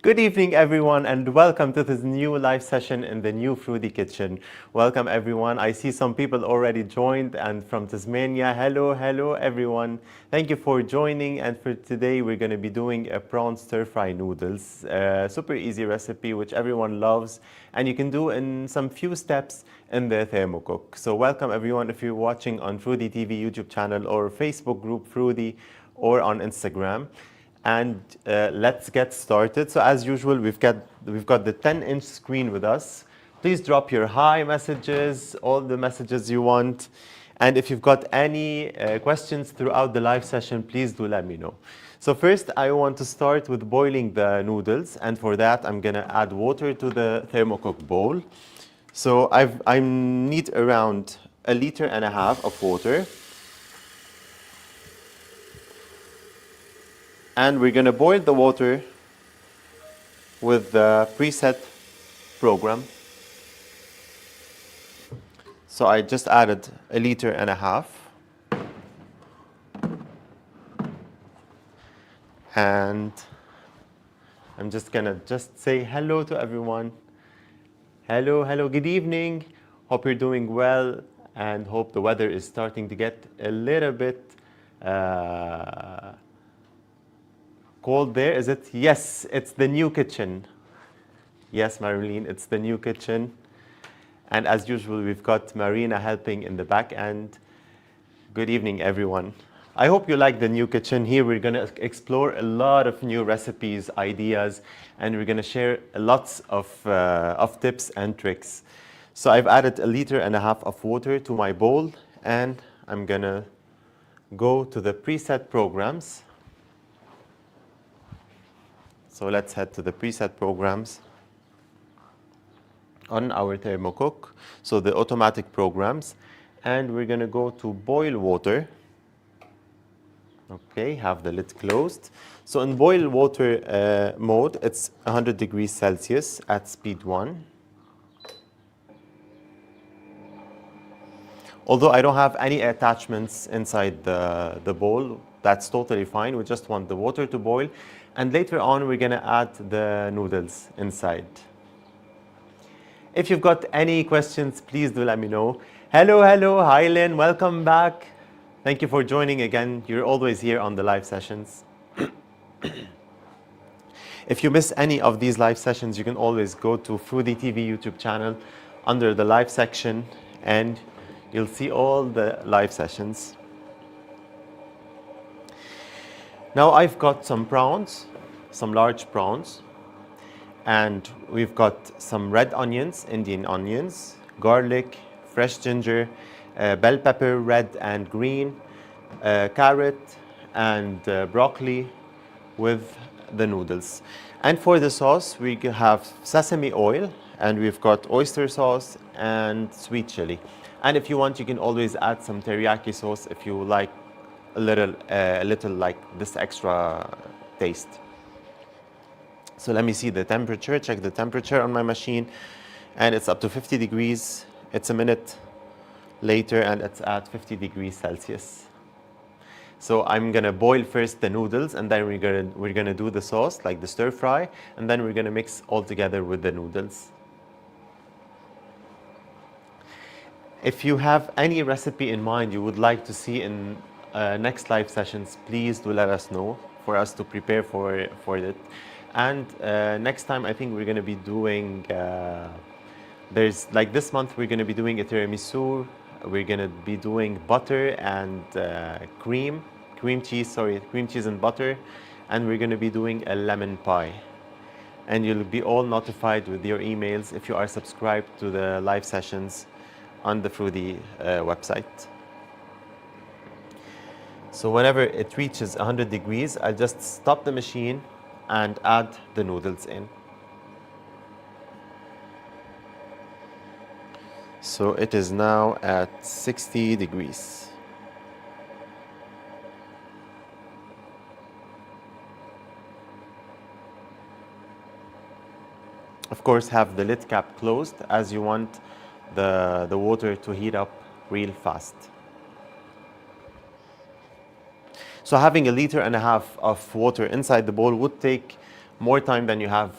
Good evening, everyone, and welcome to this new live session in the new Fruity Kitchen. Welcome, everyone. I see some people already joined and from Tasmania. Hello, everyone. Thank you for joining. And for today, we're going to be doing a prawn stir-fry noodles. Super easy recipe, which everyone loves, and you can do in some few steps in the Thermocook. So welcome, everyone, if you're watching on Fruity TV YouTube channel or Facebook group Fruity or on Instagram. And let's get started. So as usual, we've got the 10-inch screen with us. Please drop your hi messages, all the messages you want. And if you've got any questions throughout the live session, please do let me know. So first, I want to start with boiling the noodles. And for that, I'm going to add water to the Thermocook bowl. So I need around 1.5 liters of water. And we're going to boil the water with the preset program. So I just added 1.5 liters. And I'm just going to say hello to everyone. Hello, good evening. Hope you're doing well and hope the weather is starting to get a little bit cold there, is it? Yes, it's the new kitchen. Yes, Marilyn, it's the new kitchen. And as usual, we've got Marina helping in the back end. Good evening, everyone. I hope you like the new kitchen. Here we're going to explore a lot of new recipes, ideas, and we're going to share lots of tips and tricks. So I've added 1.5 liters of water to my bowl, and I'm going to go to the preset programs. So let's head to the preset programs on our Thermocook. So the automatic programs. And we're going to go to boil water. Okay, have the lid closed. So in boil water mode, it's 100 degrees Celsius at speed 1. Although I don't have any attachments inside the bowl, that's totally fine. We just want the water to boil. And later on, we're going to add the noodles inside. If you've got any questions, please do let me know. Hello, hi Lynn, welcome back. Thank you for joining again. You're always here on the live sessions. If you miss any of these live sessions, you can always go to Fruity TV YouTube channel under the live section, and you'll see all the live sessions. Now I've got some prawns, some large prawns, and we've got some red onions, Indian onions, garlic, fresh ginger, bell pepper, red and green, carrot, and broccoli with the noodles. And for the sauce, we have sesame oil, and we've got oyster sauce and sweet chili. And if you want, you can always add some teriyaki sauce if you like a little like this extra taste. So let me see the temperature, check the temperature on my machine, and it's up to 50 degrees. It's a minute later and it's at 50 degrees Celsius. So I'm gonna boil first the noodles, and then we're gonna do the sauce, like the stir fry, and then we're gonna mix all together with the noodles. If you have any recipe in mind you would like to see in next live sessions, please do let us know for us to prepare for it. And next time, I think we're going to be doing, there's like this month, we're going to be doing a tiramisu. We're going to be doing butter and cream cheese and butter. And we're going to be doing a lemon pie. And you'll be all notified with your emails if you are subscribed to the live sessions on the Fruity website. So whenever it reaches 100 degrees, I'll just stop the machine and add the noodles in. So it is now at 60 degrees. Of course, have the lid cap closed, as you want the water to heat up real fast. So having 1.5 liters of water inside the bowl would take more time than you have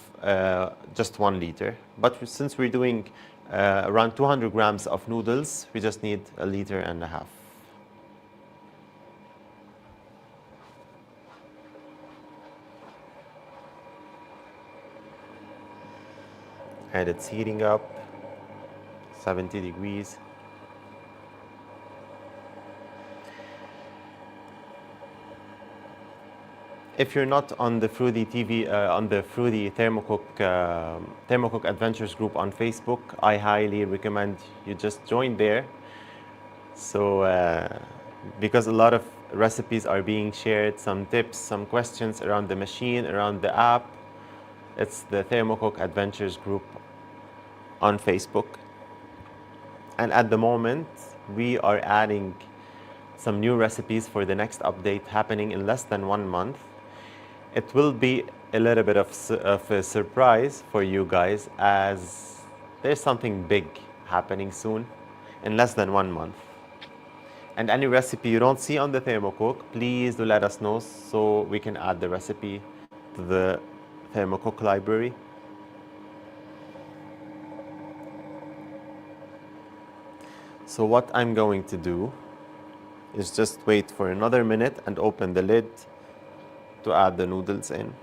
just 1 liter. But since we're doing around 200 grams of noodles, we just need 1.5 liters. And it's heating up, 70 degrees. If you're not on the Fruity TV, on the Fruity Thermocook Adventures group on Facebook, I highly recommend you just join there. So, because a lot of recipes are being shared, some tips, some questions around the machine, around the app. It's the Thermocook Adventures group on Facebook. And at the moment, we are adding some new recipes for the next update happening in less than 1 month. It will be a little bit of a surprise for you guys, as there's something big happening soon in less than 1 month. And any recipe you don't see on the Thermocook, please do let us know so we can add the recipe to the Thermocook library. So what I'm going to do is just wait for another minute and open the lid to add the noodles in.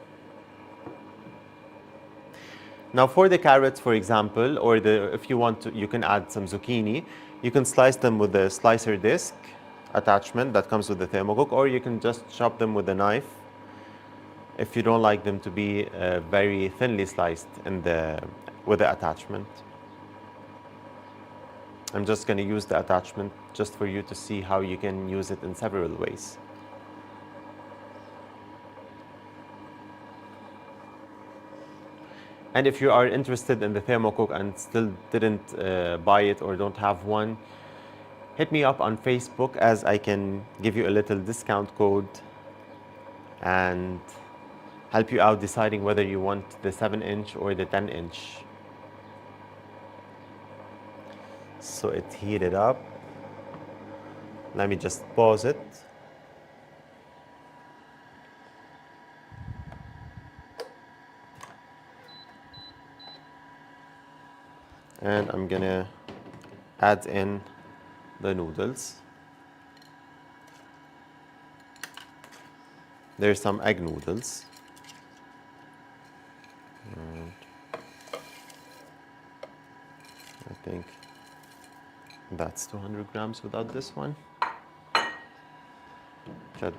Now for the carrots, for example, or if you want to, you can add some zucchini. You can slice them with the slicer disc attachment that comes with the Thermocook, or you can just chop them with a knife if you don't like them to be very thinly sliced with the attachment. I'm just going to use the attachment just for you to see how you can use it in several ways. And if you are interested in the Thermocook and still didn't buy it or don't have one, hit me up on Facebook, as I can give you a little discount code and help you out deciding whether you want the 7-inch or the 10-inch. So it heated up. Let me just pause it. And I'm gonna add in the noodles. There's some egg noodles. And I think that's 200 grams without this one. Just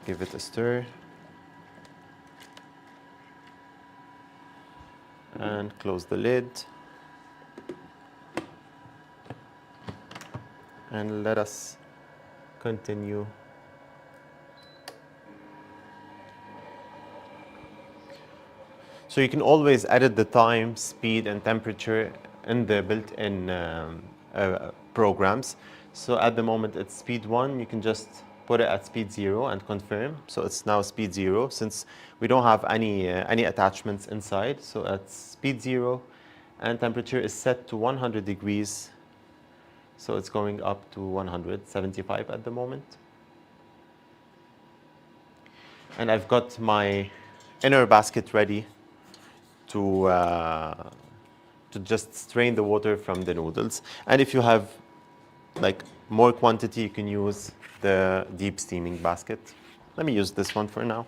give it a stir. And close the lid. And let us continue. So you can always edit the time, speed, and temperature in the built-in programs. So at the moment it's speed 1. You can just put it at speed 0 and confirm. So it's now speed 0 since we don't have any attachments inside. So at speed 0, and temperature is set to 100 degrees. So it's going up to 175 at the moment. And I've got my inner basket ready to just strain the water from the noodles. And if you have like more quantity, you can use the deep steaming basket. Let me use this one for now.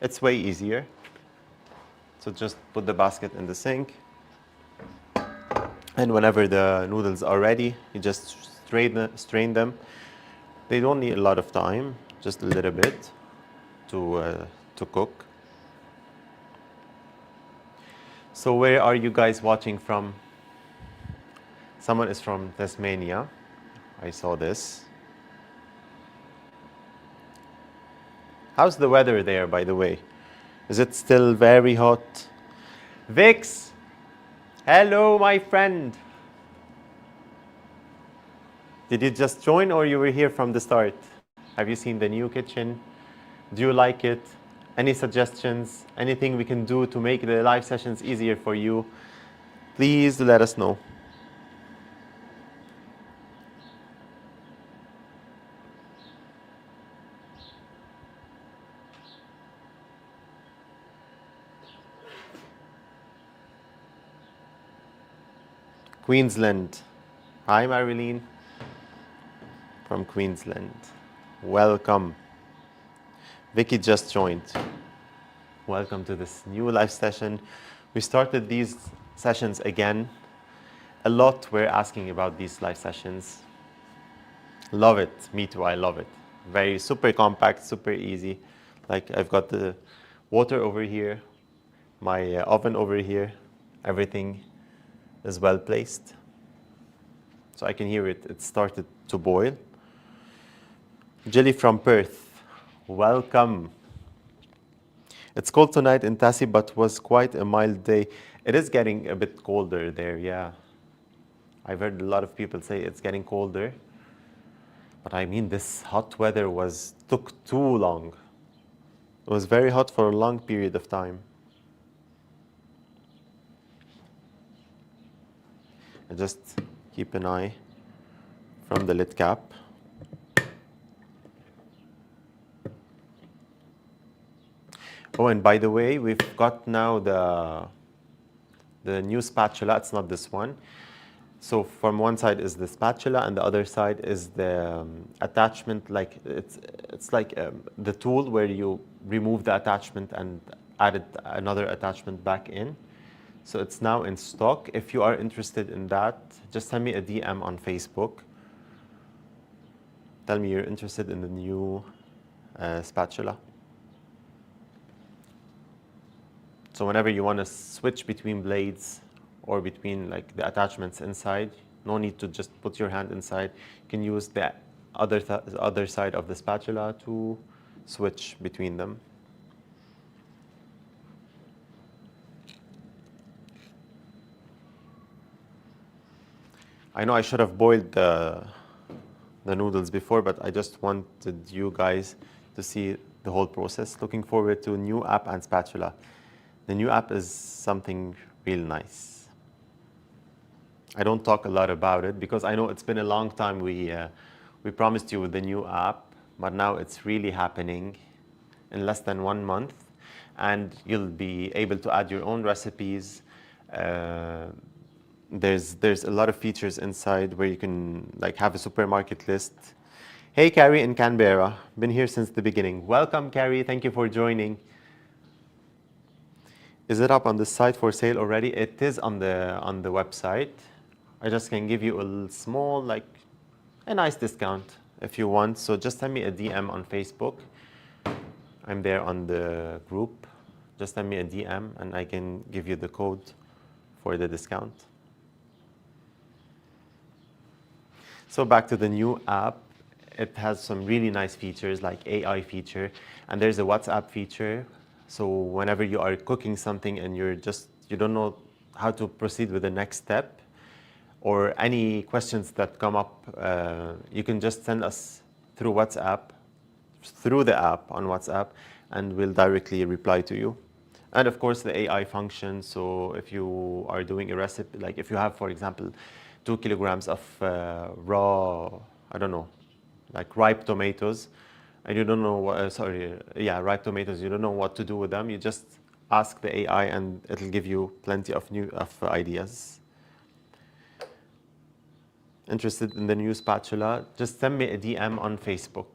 It's way easier. So just put the basket in the sink. And whenever the noodles are ready, you just strain them. They don't need a lot of time, just a little bit to cook. So where are you guys watching from? Someone is from Tasmania. I saw this. How's the weather there, by the way? Is it still very hot? Vix! Hello, my friend. Did you just join or you were here from the start? Have you seen the new kitchen? Do you like it? Any suggestions? Anything we can do to make the live sessions easier for you? Please let us know. Queensland. Hi, Marilyn from Queensland. Welcome. Vicky just joined. Welcome to this new live session. We started these sessions again. A lot were asking about these live sessions. Love it. Me too. I love it. Very super compact, super easy. Like I've got the water over here, my oven over here. Everything is well placed. So I can hear it. It started to boil. Jilly from Perth. Welcome. It's cold tonight in Tassie, but was quite a mild day. It is getting a bit colder there, yeah. I've heard a lot of people say it's getting colder. But I mean, this hot weather took too long. It was very hot for a long period of time. And just keep an eye from the lid cap. Oh, and by the way, we've got now the new spatula. It's not this one. So from one side is the spatula, and the other side is the attachment. Like it's like the tool where you remove the attachment and added another attachment back in. So it's now in stock. If you are interested in that, just send me a DM on Facebook. Tell me you're interested in the new spatula. So whenever you want to switch between blades or between like the attachments inside, no need to just put your hand inside. You can use the other side of the spatula to switch between them. I know I should have boiled the noodles before, but I just wanted you guys to see the whole process. Looking forward to a new app and spatula. The new app is something real nice. I don't talk a lot about it because I know it's been a long time. We promised you with the new app, but now it's really happening in less than 1 month, and you'll be able to add your own recipes. There's a lot of features inside where you can like have a supermarket list. Hey, Carrie in Canberra, been here since the beginning. Welcome, Carrie. Thank you for joining. Is it up on the site for sale already? It is on the website. I just can give you a small, like, a nice discount if you want. So just send me a DM on Facebook. I'm there on the group. Just send me a DM and I can give you the code for the discount. So back to the new app. It has some really nice features like AI feature, and there's a WhatsApp feature. So whenever you are cooking something and you don't know how to proceed with the next step, or any questions that come up, you can just send us through WhatsApp, through the app on WhatsApp, and we'll directly reply to you. And of course the AI function. So if you are doing a recipe, like if you have, for example, 2 kilograms of raw, I don't know, like ripe tomatoes, and you don't know what, ripe tomatoes, you don't know what to do with them, you just ask the AI and it'll give you plenty of ideas. Interested in the new spatula? Just send me a DM on Facebook.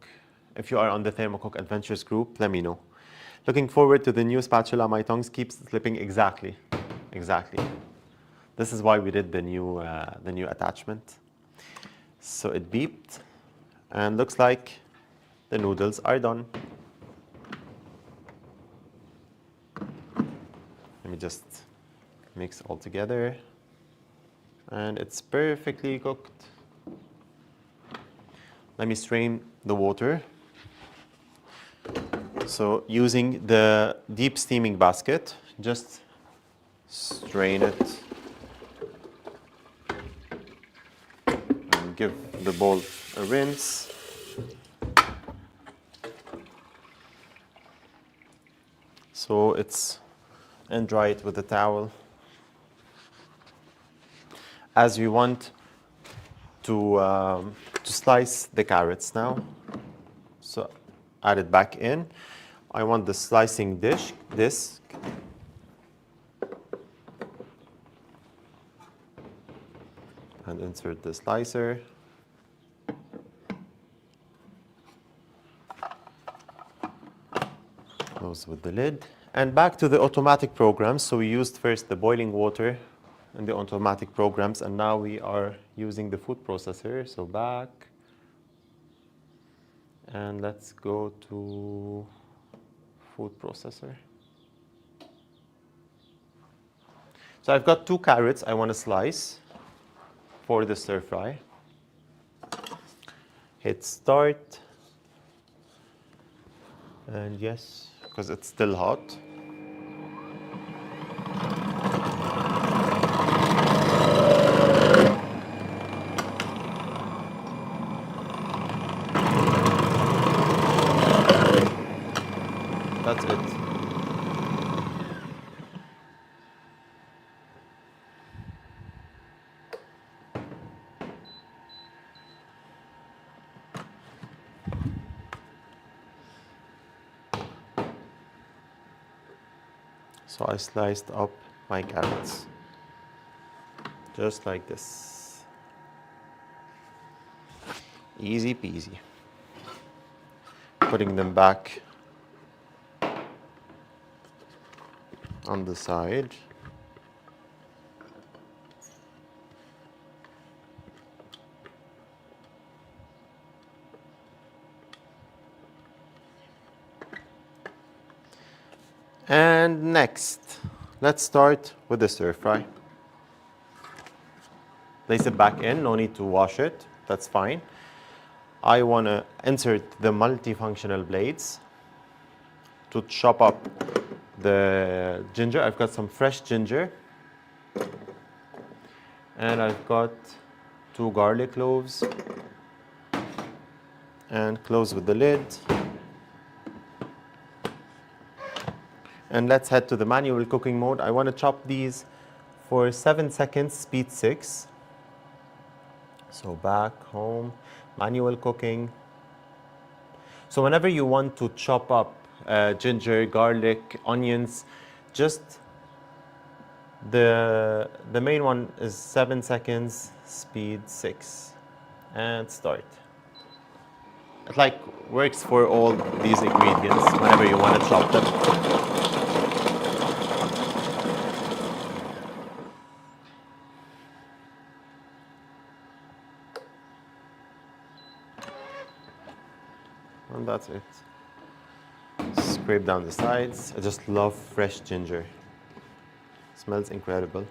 If you are on the Thermocook Adventures group, let me know. Looking forward to the new spatula. My tongues keep slipping. Exactly. This is why we did the new attachment. So it beeped, and looks like the noodles are done. Let me just mix all together. And it's perfectly cooked. Let me strain the water. So using the deep steaming basket, just strain it and give the bowl a rinse. So and dry it with a towel. As we want to slice the carrots now, so add it back in. I want the slicing disc. and insert the slicer. Close with the lid. And back to the automatic programs. So we used first the boiling water and the automatic programs, and now we are using the food processor. So back. And let's go to food processor. So I've got 2 carrots I want to slice for the stir fry. Hit start. And yes, because it's still hot. That's it. So I sliced up my carrots, just like this. Easy peasy. Putting them back on the side. And next, let's start with the stir fry. Place it back in, no need to wash it, that's fine. I want to insert the multifunctional blades to chop up the ginger. I've got some fresh ginger. And I've got 2 garlic cloves. And close with the lid. And let's head to the manual cooking mode. I want to chop these for 7 seconds, speed 6. So back, home, manual cooking. So whenever you want to chop up ginger, garlic, onions, just the main one is 7 seconds, speed 6. And start. It like works for all these ingredients whenever you want to chop them. And that's it. Scrape down the sides. I just love fresh ginger. Smells incredible.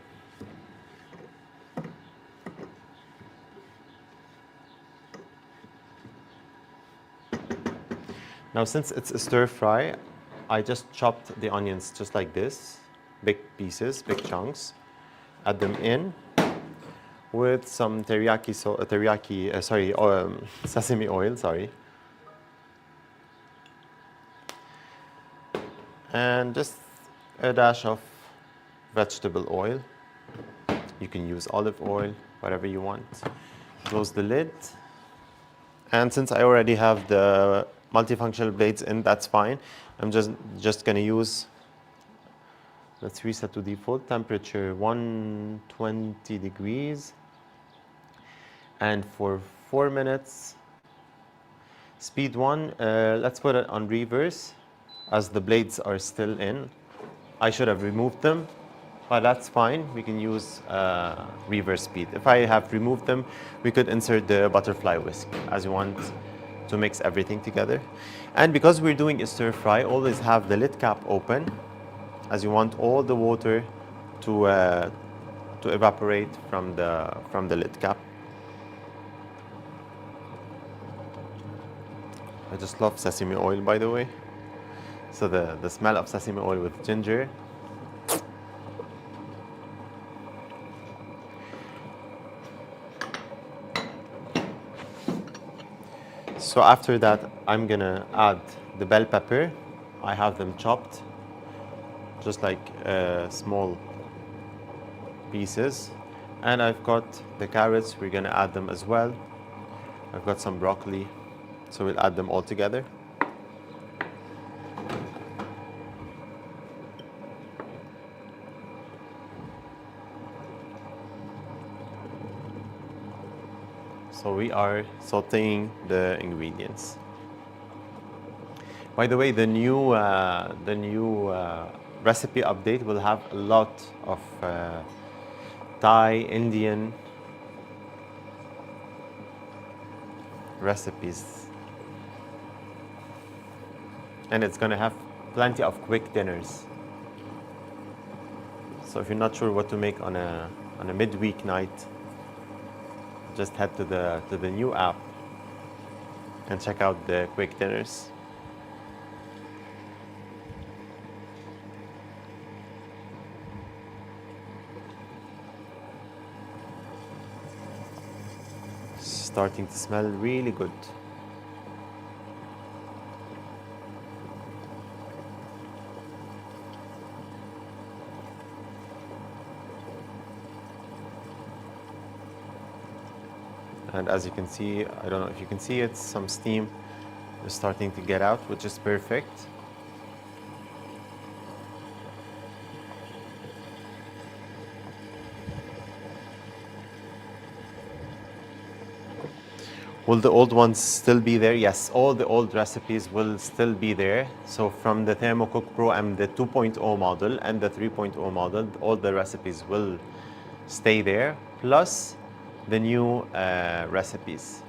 Now, since it's a stir fry, I just chopped the onions just like this, big pieces, big chunks. Add them in with some sesame oil, sorry. And just a dash of vegetable oil. You can use olive oil, whatever you want. Close the lid. And since I already have the multifunctional blades in, that's fine. I'm just gonna use, let's reset to default temperature, 120 degrees. And for 4 minutes, speed 1, let's put it on reverse as the blades are still in. I should have removed them, but that's fine. We can use reverse speed. If I have removed them, we could insert the butterfly whisk as you want to mix everything together. And because we're doing a stir fry, always have the lid cap open as you want all the water to evaporate from the lid cap. I just love sesame oil, by the way. So the smell of sesame oil with ginger. So after that, I'm gonna add the bell pepper. I have them chopped, just like small pieces. And I've got the carrots, we're gonna add them as well. I've got some broccoli, so we'll add them all together. So we are sauteing the ingredients. By the way, the new recipe update will have a lot of Thai, Indian recipes, and it's gonna have plenty of quick dinners. So if you're not sure what to make on a midweek night, just head to the new app and check out the quick dinners. Starting to smell really good. And as you can see, I don't know if you can see it, some steam is starting to get out, which is perfect. Will the old ones still be there? Yes, all the old recipes will still be there. So from the Thermocook Pro M, the 2.0 model and the 3.0 model, all the recipes will stay there, plus the new recipes.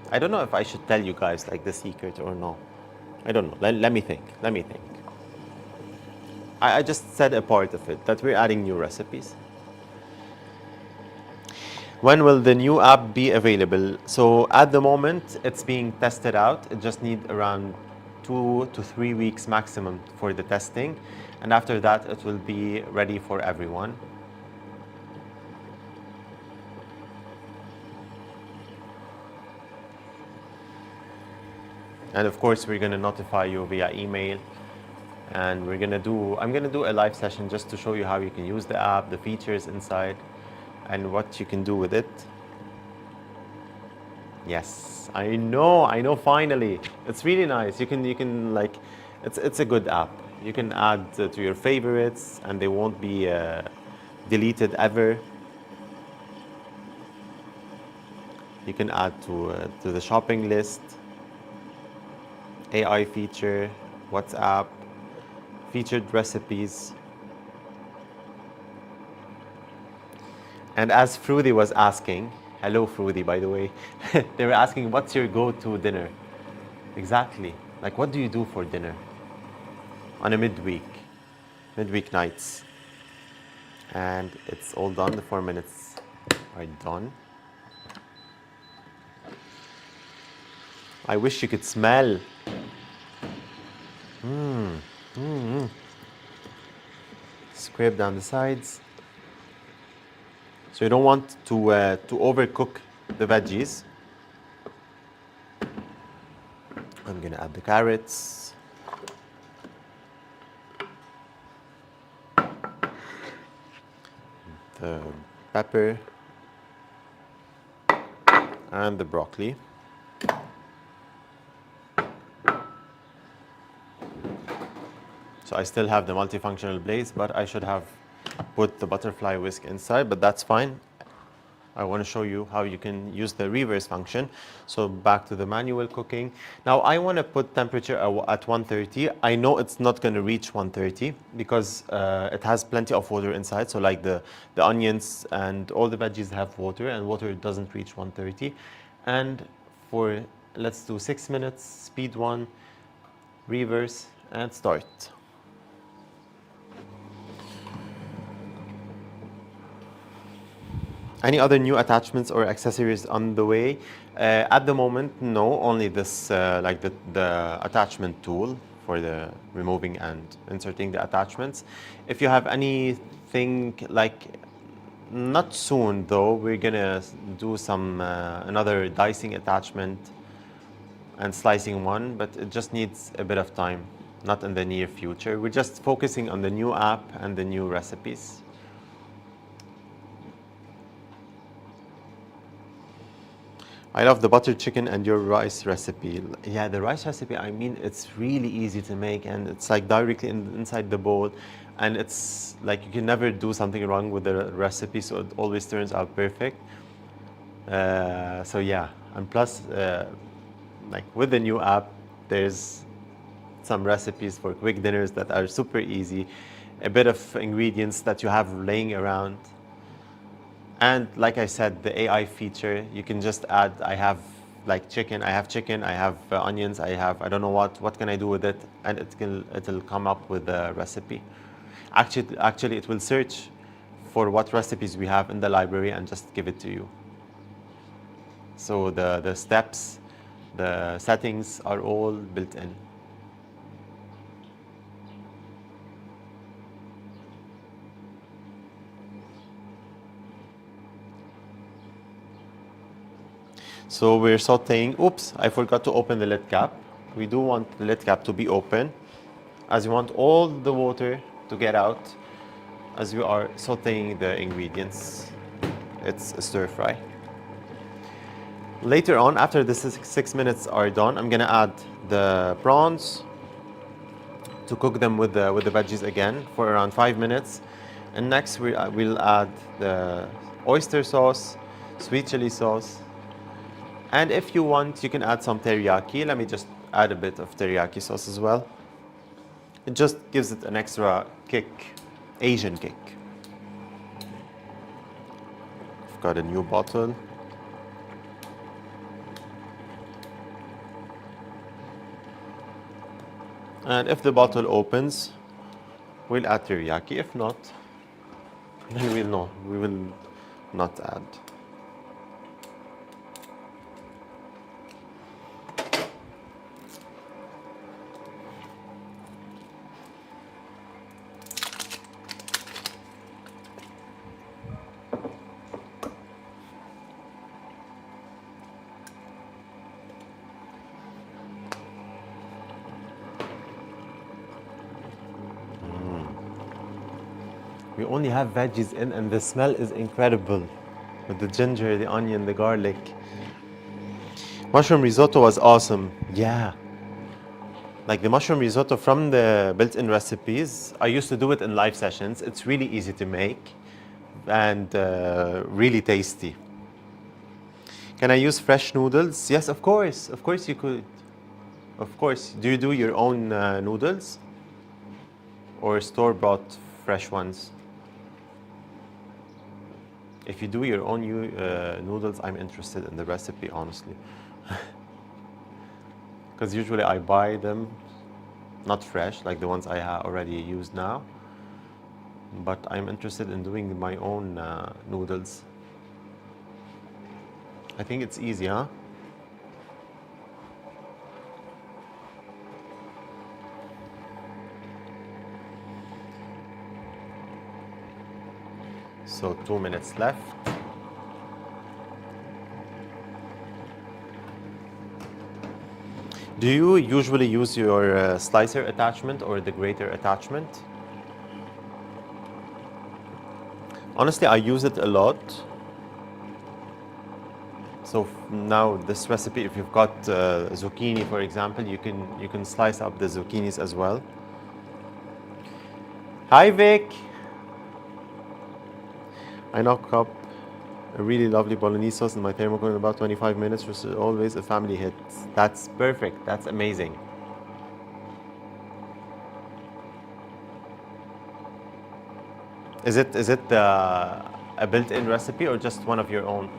I don't know if I should tell you guys like the secret or no. I don't know. Let me think. Let me think. I just said a part of it, that we're adding new recipes. When will the new app be available? So at the moment, it's being tested out. It just needs around 2 to 3 weeks maximum for the testing. And after that, it will be ready for everyone. And of course, we're going to notify you via email. And I'm going to do a live session just to show you how you can use the app, the features inside, and what you can do with it. Yes, I know, finally. It's really nice. You can like, it's a good app. You can add to your favorites and they won't be deleted ever. You can add to the shopping list, AI feature, WhatsApp, featured recipes. And as Fruity was asking, hello Fruity by the way, they were asking what's your go-to dinner? Exactly, like what do you do for dinner on a midweek nights? And it's all done, the 4 minutes are done. I wish you could smell. Scrape down the sides. So you don't want to overcook the veggies. I'm gonna add the carrots. The pepper. And the broccoli. So I still have the multifunctional blaze, but I should have put the butterfly whisk inside, but that's fine. I want to show you how you can use the reverse function. So back to the manual cooking. Now I want to put temperature at 130. I know it's not going to reach 130 because it has plenty of water inside. So like the onions and all the veggies have water, and water doesn't reach 130. And for, let's do 6 minutes, speed 1, reverse, and start. Any other new attachments or accessories on the way? At the moment, no, only this, like the attachment tool for the removing and inserting the attachments. If you have anything like, not soon though, we're gonna do some, another dicing attachment and slicing one, but it just needs a bit of time, not in the near future. We're just focusing on the new app and the new recipes. I love the butter chicken and your rice recipe. Yeah, the rice recipe, I mean, it's really easy to make and it's like directly inside the bowl. And it's like you can never do something wrong with the recipe, so it always turns out perfect. So yeah, And plus, like with the new app, there's some recipes for quick dinners that are super easy, a bit of ingredients that you have laying around. And like I said, the AI feature, you can just add, I have like chicken, I have onions, I don't know what can I do with it? And it'll come up with a recipe. Actually, it will search for what recipes we have in the library and just give it to you. So the steps, the settings are all built in. So we're sauteing. Oops, I forgot to open the lid cap. We do want the lid cap to be open, as we want all the water to get out as we are sauteing the ingredients. It's a stir fry. Later on, after the 6 minutes are done, I'm gonna add the prawns to cook them with the veggies again for around 5 minutes. And next we'll add the oyster sauce, sweet chili sauce, and if you want, you can add some teriyaki. Let me just add a bit of teriyaki sauce as well. It just gives it an extra kick, Asian kick. I've got a new bottle. And if the bottle opens, we'll add teriyaki. If not, then we will not add. We only have veggies in, and the smell is incredible with the ginger, the onion, the garlic. Mushroom risotto was awesome. Yeah. Like the mushroom risotto from the built-in recipes, I used to do it in live sessions. It's really easy to make and really tasty. Can I use fresh noodles? Yes, of course. Of course you could. Of course. Do you do your own noodles? Or store-bought fresh ones? If you do your own noodles, I'm interested in the recipe, honestly. Because usually I buy them, not fresh, like the ones I already used now. But I'm interested in doing my own noodles. I think it's easy, huh? So 2 minutes left. Do you usually use your slicer attachment or the grater attachment? Honestly, I use it a lot. So now this recipe, if you've got zucchini, for example, you can slice up the zucchinis as well. Hi, Vic. I knock up a really lovely bolognese sauce in my thermocook in about 25 minutes, which is always a family hit. That's perfect. That's amazing. Is it a built-in recipe or just one of your own?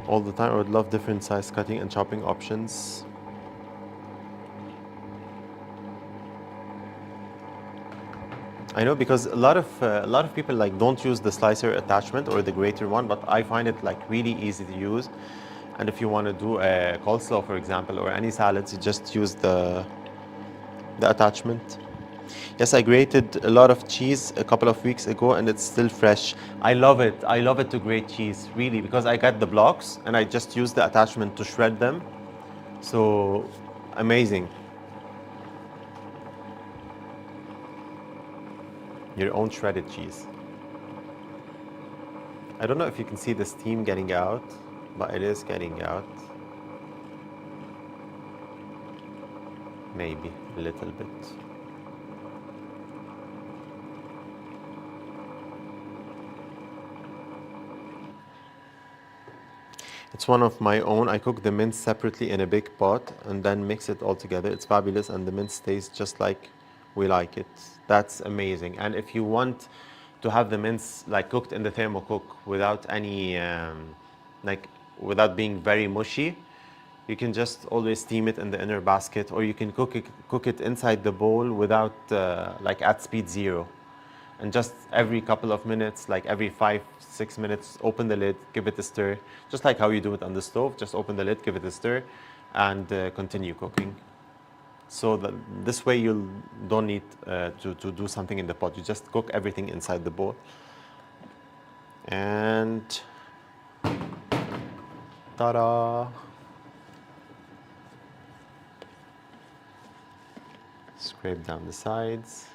All the time. I would love different size cutting and chopping options. I know, because a lot of people like don't use the slicer attachment or the grater one, but I find it like really easy to use. And if you want to do a coleslaw, for example, or any salads, you just use the attachment. Yes, I grated a lot of cheese a couple of weeks ago and it's still fresh. I love it. I love it to grate cheese, really, because I got the blocks and I just use the attachment to shred them. So, amazing. Your own shredded cheese. I don't know if you can see the steam getting out, but it is getting out. Maybe. a little bit. It's one of my own. I cook the mince separately in a big pot and then mix it all together. It's fabulous, and the mince tastes just like we like it. That's amazing. And if you want to have the mince like cooked in the Thermocook without any, like without being very mushy, you can just always steam it in the inner basket, or you can cook it inside the bowl without, like at speed 0. And just every couple of minutes, like every 5-6 minutes, open the lid, give it a stir, just like how you do it on the stove. Just open the lid, give it a stir, and continue cooking. So that this way you don't need to do something in the pot. You just cook everything inside the bowl. And ta-da! Scrape down the sides.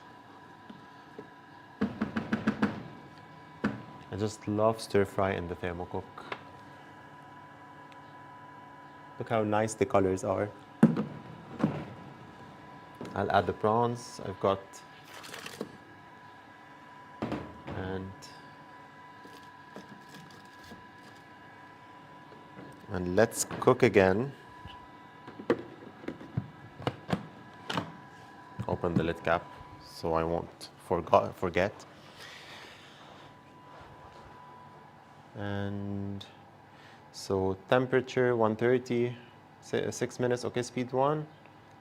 I just love stir fry in the Thermocook. Look how nice the colors are. I'll add the prawns I've got. And let's cook again. Open the lid cap so I won't forget. And so temperature 130, 6 minutes, okay, speed 1,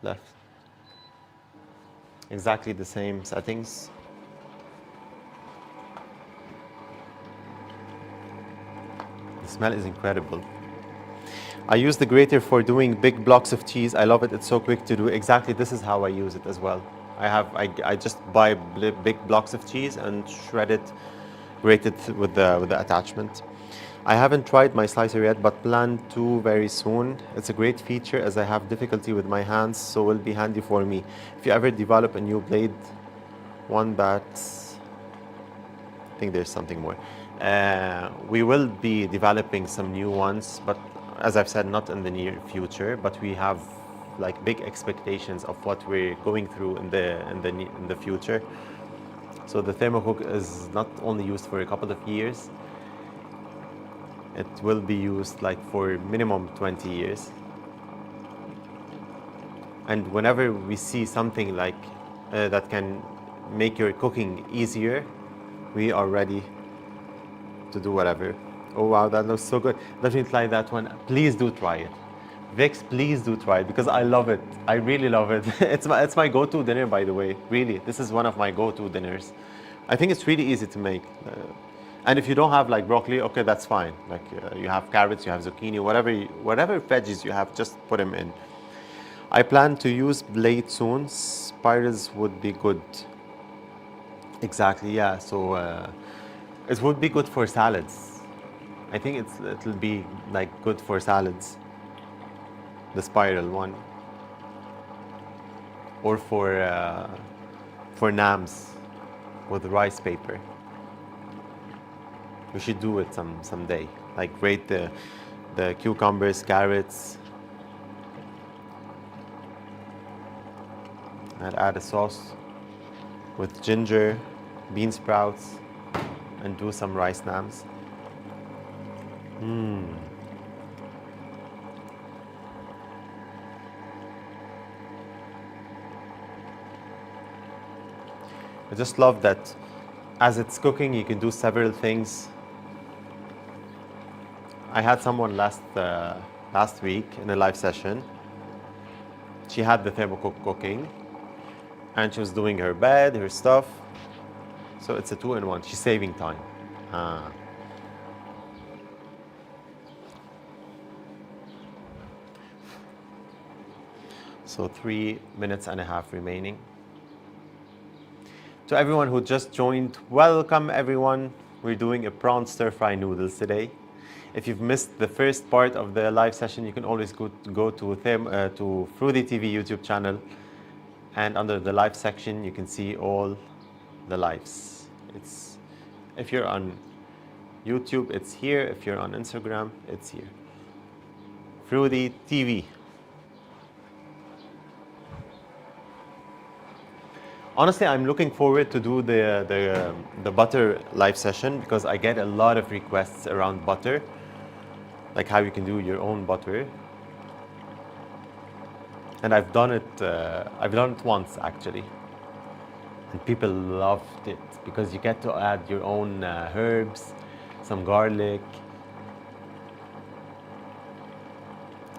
left. Exactly the same settings. The smell is incredible. I use the grater for doing big blocks of cheese. I love it, it's so quick to do. Exactly, this is how I use it as well. I just buy big blocks of cheese and shred it, grate it with the attachment. I haven't tried my slicer yet, but plan to very soon. It's a great feature as I have difficulty with my hands, so will be handy for me. If you ever develop a new blade, one that's... I think there's something more. We will be developing some new ones, but as I've said, not in the near future, but we have like big expectations of what we're going through in the future. So the Thermocook is not only used for a couple of years, it will be used like for minimum 20 years. And whenever we see something like that can make your cooking easier, we are ready to do whatever. Oh wow, that looks so good. Let me try that one. Please do try it. Vix, please do try it because I love it. I really love it. It's my go-to dinner, by the way. Really, this is one of my go-to dinners. I think it's really easy to make. And if you don't have like broccoli, okay, that's fine. Like you have carrots, you have zucchini, whatever veggies you have, just put them in. I plan to use blade soon. Spirals would be good. Exactly, yeah. So it would be good for salads. I think it'll be like good for salads. The spiral one. Or for nams with rice paper. We should do it someday. Like grate the cucumbers, carrots, and add a sauce with ginger, bean sprouts, and do some rice nams. I just love that as it's cooking, you can do several things. I had someone last week in a live session. She had the Thermocook cooking, and she was doing her bed, her stuff. So it's a 2-in-1. She's saving time. So 3.5 minutes remaining. To everyone who just joined, welcome everyone. We're doing a prawn stir-fry noodles today. If you've missed the first part of the live session, you can always go to Fruity TV YouTube channel, and under the live section, you can see all the lives. If you're on YouTube, it's here. If you're on Instagram, it's here. Fruity TV. Honestly, I'm looking forward to do the butter live session because I get a lot of requests around butter, like how you can do your own butter. And I've done it. I've done it once actually, and people loved it because you get to add your own herbs, some garlic,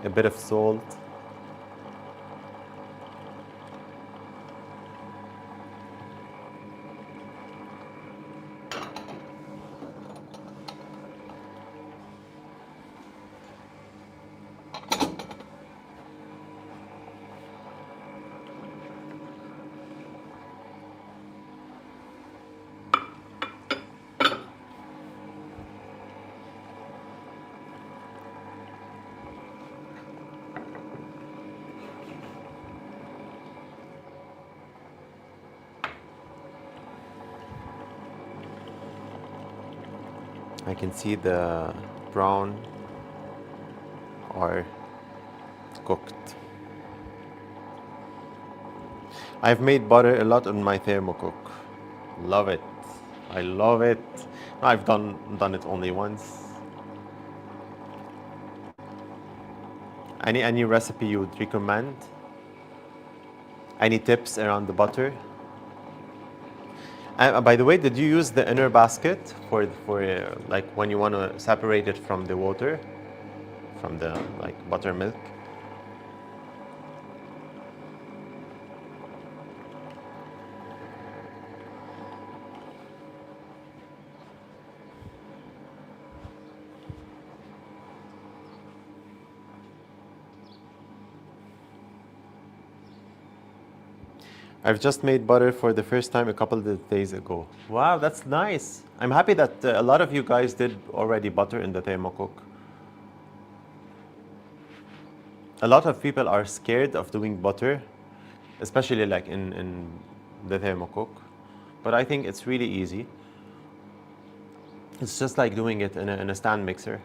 a bit of salt. I can see the brown are cooked. I've made butter a lot on my Thermocook. Love it. I love it. I've done it only once. Any recipe you would recommend? Any tips around the butter? By the way, did you use the inner basket for like when you want to separate it from the water, from the like buttermilk? I've just made butter for the first time a couple of days ago. Wow, that's nice. I'm happy that a lot of you guys did already butter in the Thermocook. A lot of people are scared of doing butter, especially like in the Thermocook. But I think it's really easy. It's just like doing it in a stand mixer.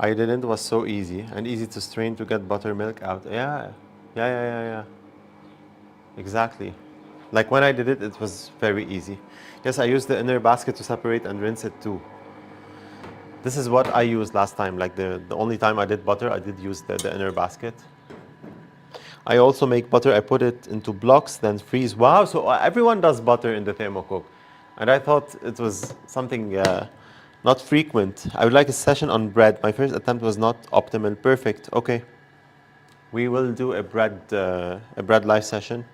I didn't. It was so easy and easy to strain to get buttermilk out. Yeah. Exactly. Like when I did it, it was very easy. Yes, I used the inner basket to separate and rinse it too. This is what I used last time. Like the only time I did butter, I did use the inner basket. I also make butter. I put it into blocks, then freeze. Wow, so everyone does butter in the Thermocook. And I thought it was something not frequent. I would like a session on bread. My first attempt was not optimal. Perfect. Okay. We will do a bread live session.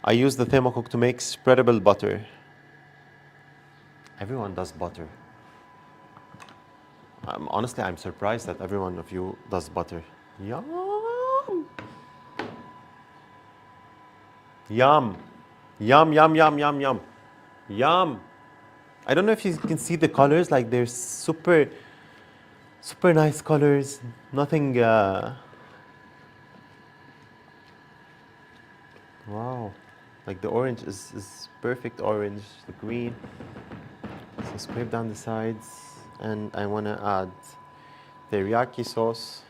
I use the Thermocook to make spreadable butter. Everyone does butter. Honestly, I'm surprised that every one of you does butter. Yum! Yum! Yum, yum, yum, yum, yum. Yum! I don't know if you can see the colors, like they're super nice colors. Nothing, wow. Like the orange is perfect orange, the green. So scrape down the sides, and I want to add teriyaki sauce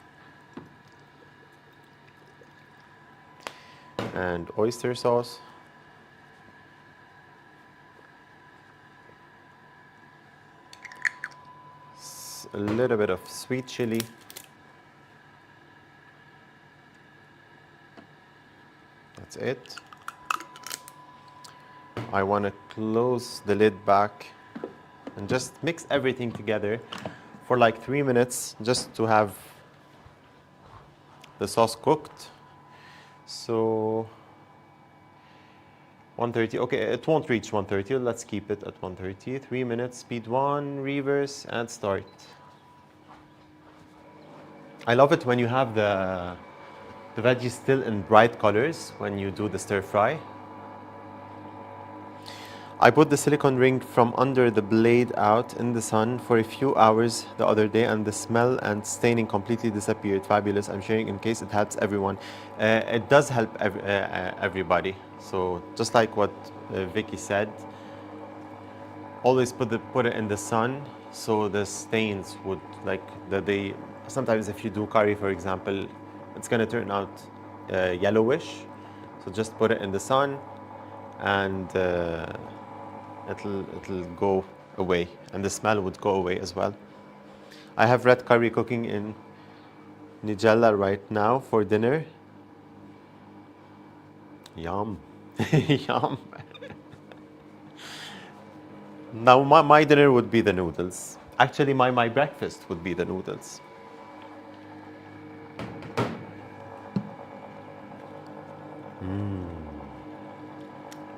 and oyster sauce. A little bit of sweet chili. That's it. I want to close the lid back and just mix everything together for like 3 minutes just to have the sauce cooked. So 130, okay, it won't reach 130. Let's keep it at 130. 3 minutes, speed 1, reverse, and start. I love it when you have the veggies still in bright colors when you do the stir fry. I put the silicone ring from under the blade out in the sun for a few hours the other day, and the smell and staining completely disappeared. Fabulous. I'm sharing in case it helps everyone. It does help everybody. So just like what Vicky said, always put it in the sun. so the stains would they sometimes if you do curry, for example, it's going to turn out yellowish. So just put it in the sun, and it'll go away, and the smell would go away as well. I have red curry cooking in Nigella right now for dinner. Yum. Yum. Now my dinner would be the noodles. Actually, my breakfast would be the noodles.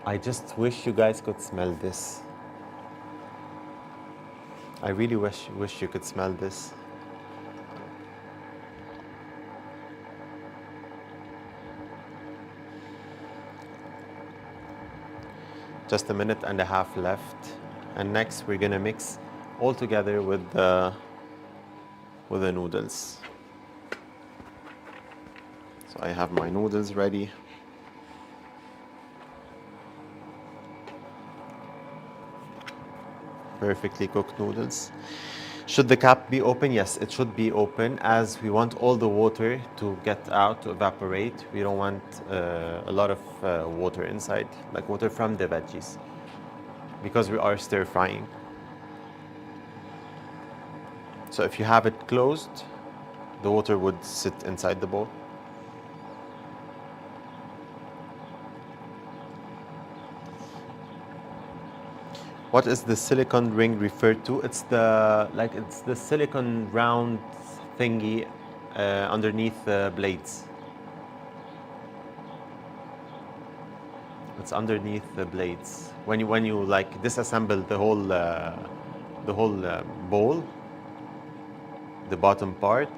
I just wish you guys could smell this. I really wish you could smell this. Just a minute and a half left, and next we're gonna mix all together with the noodles. So I have my noodles ready. Perfectly cooked noodles. Should the cap be open? Yes, it should be open, as we want all the water to get out, to evaporate. We don't want a lot of water inside, like water from the veggies, because we are stir frying. So if you have it closed, the water would sit inside the bowl. What is the silicone ring referred to? It's the silicone round thingy underneath the blades. It's underneath the blades. When you like disassemble the whole bowl, the bottom part,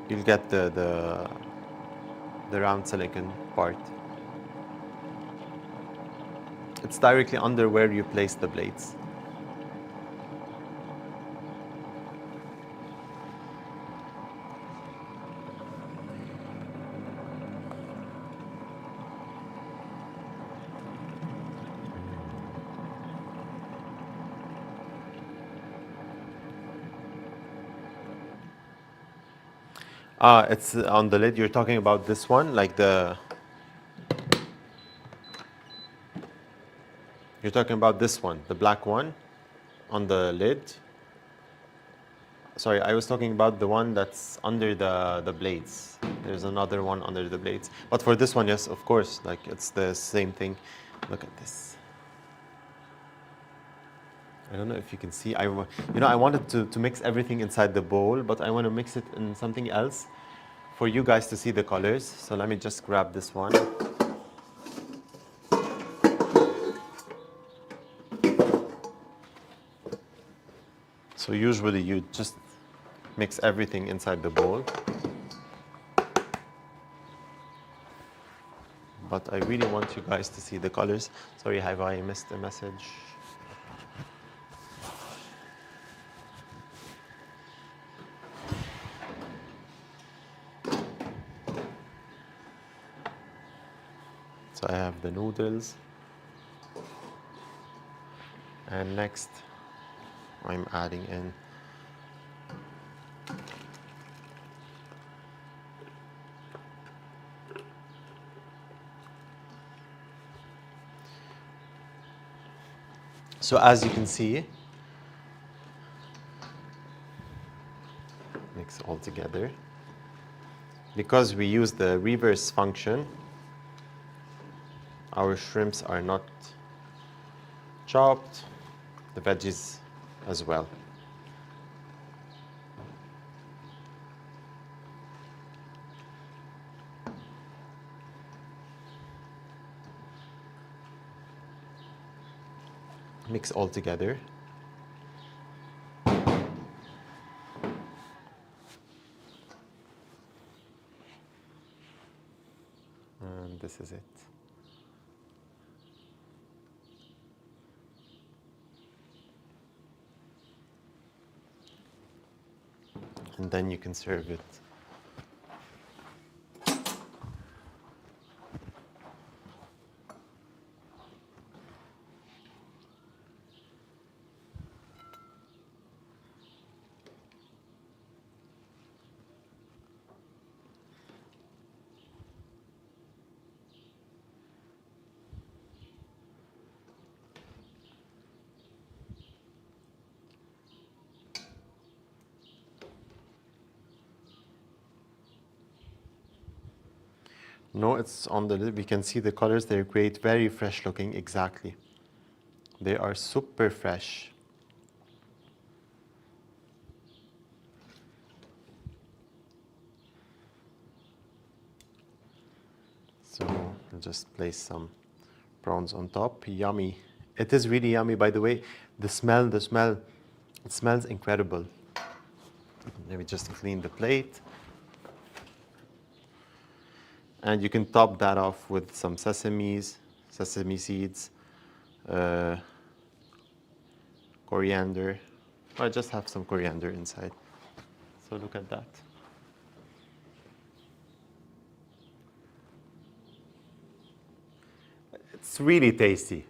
you'll get the round silicone part. It's directly under where you place the blades. It's on the lid. You're talking about this one, like the... You're talking about this one, the black one on the lid. Sorry, I was talking about the one that's under the blades. There's another one under the blades. But for this one, yes, of course, like it's the same thing. Look at this. I don't know if you can see. I wanted to mix everything inside the bowl, but I want to mix it in something else for you guys to see the colors. So let me just grab this one. So usually you just mix everything inside the bowl. But I really want you guys to see the colors. Sorry, have I missed a message? So I have the noodles. And next, I'm adding in so as you can see, mix all together. Because we use the reverse function, our shrimps are not chopped, the veggies as well. Mix all together. And this is it. And then you can serve it. No, it's on the lid. We can see the colors. They're great, very fresh looking. Exactly. They are super fresh. So I'll just place some prawns on top. Yummy. It is really yummy, by the way. The smell, it smells incredible. Let me just clean the plate. And you can top that off with some sesame seeds, coriander. I just have some coriander inside. So look at that. It's really tasty.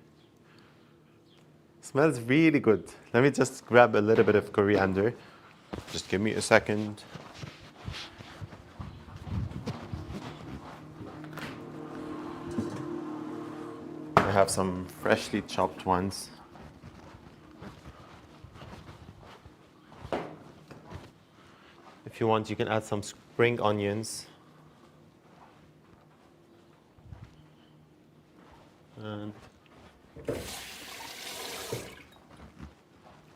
Smells really good. Let me just grab a little bit of coriander. Just give me a second. I have some freshly chopped ones. If you want, you can add some spring onions. And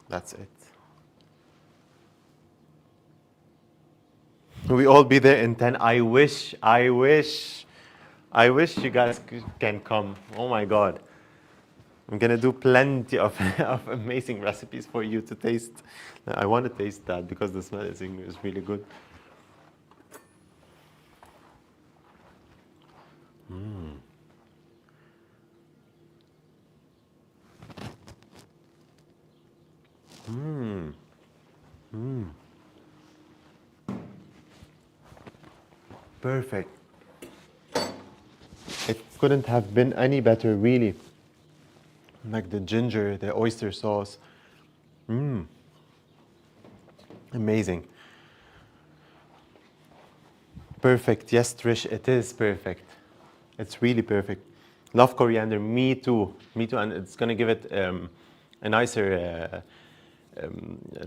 that's it. We all be there in 10. I wish you guys can come. Oh my God. I'm gonna do plenty of amazing recipes for you to taste. I want to taste that because the smell is really good. Perfect. It couldn't have been any better, really. Like the ginger, the oyster sauce. Amazing. Perfect. Yes, Trish, it is perfect. It's really perfect. Love coriander. Me too. Me too. And it's going to give it a nicer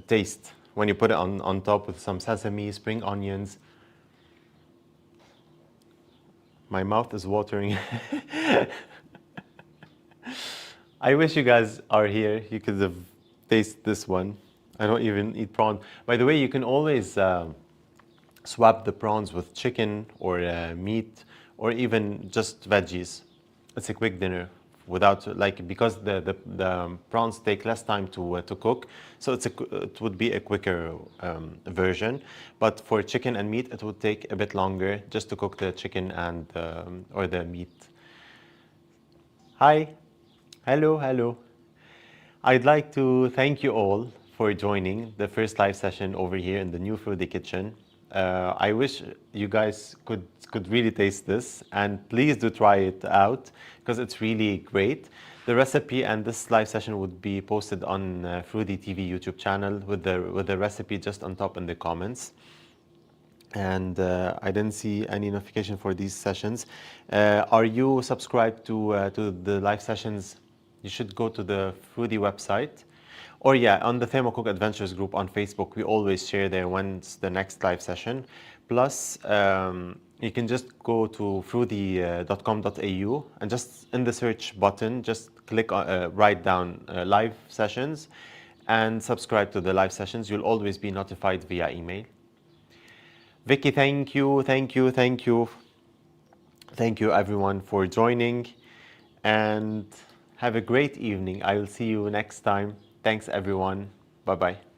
taste when you put it on top with some sesame, spring onions. My mouth is watering. I wish you guys are here. You could have tasted this one. I don't even eat prawn. By the way, you can always swap the prawns with chicken or meat or even just veggies. It's a quick dinner without because the prawns take less time to cook, so it would be a quicker version. But for chicken and meat, it would take a bit longer just to cook the chicken and or the meat. Hi, hello. I'd like to thank you all for joining the first live session over here in the new Fruity Kitchen. I wish you guys could really taste this, and please do try it out because it's really great. The recipe and this live session would be posted on Fruity TV YouTube channel with the recipe just on top in the comments. And I didn't see any notification for these sessions. Are you subscribed to the live sessions? You should go to the Fruity website. Or yeah, on the Thermocook Adventures group on Facebook, we always share there when's the next live session. Plus, you can just go to fruity.com.au and just in the search button, just click on, write down live sessions and subscribe to the live sessions. You'll always be notified via email. Vicky, thank you. Thank you everyone for joining, and have a great evening. I will see you next time. Thanks everyone. Bye-bye.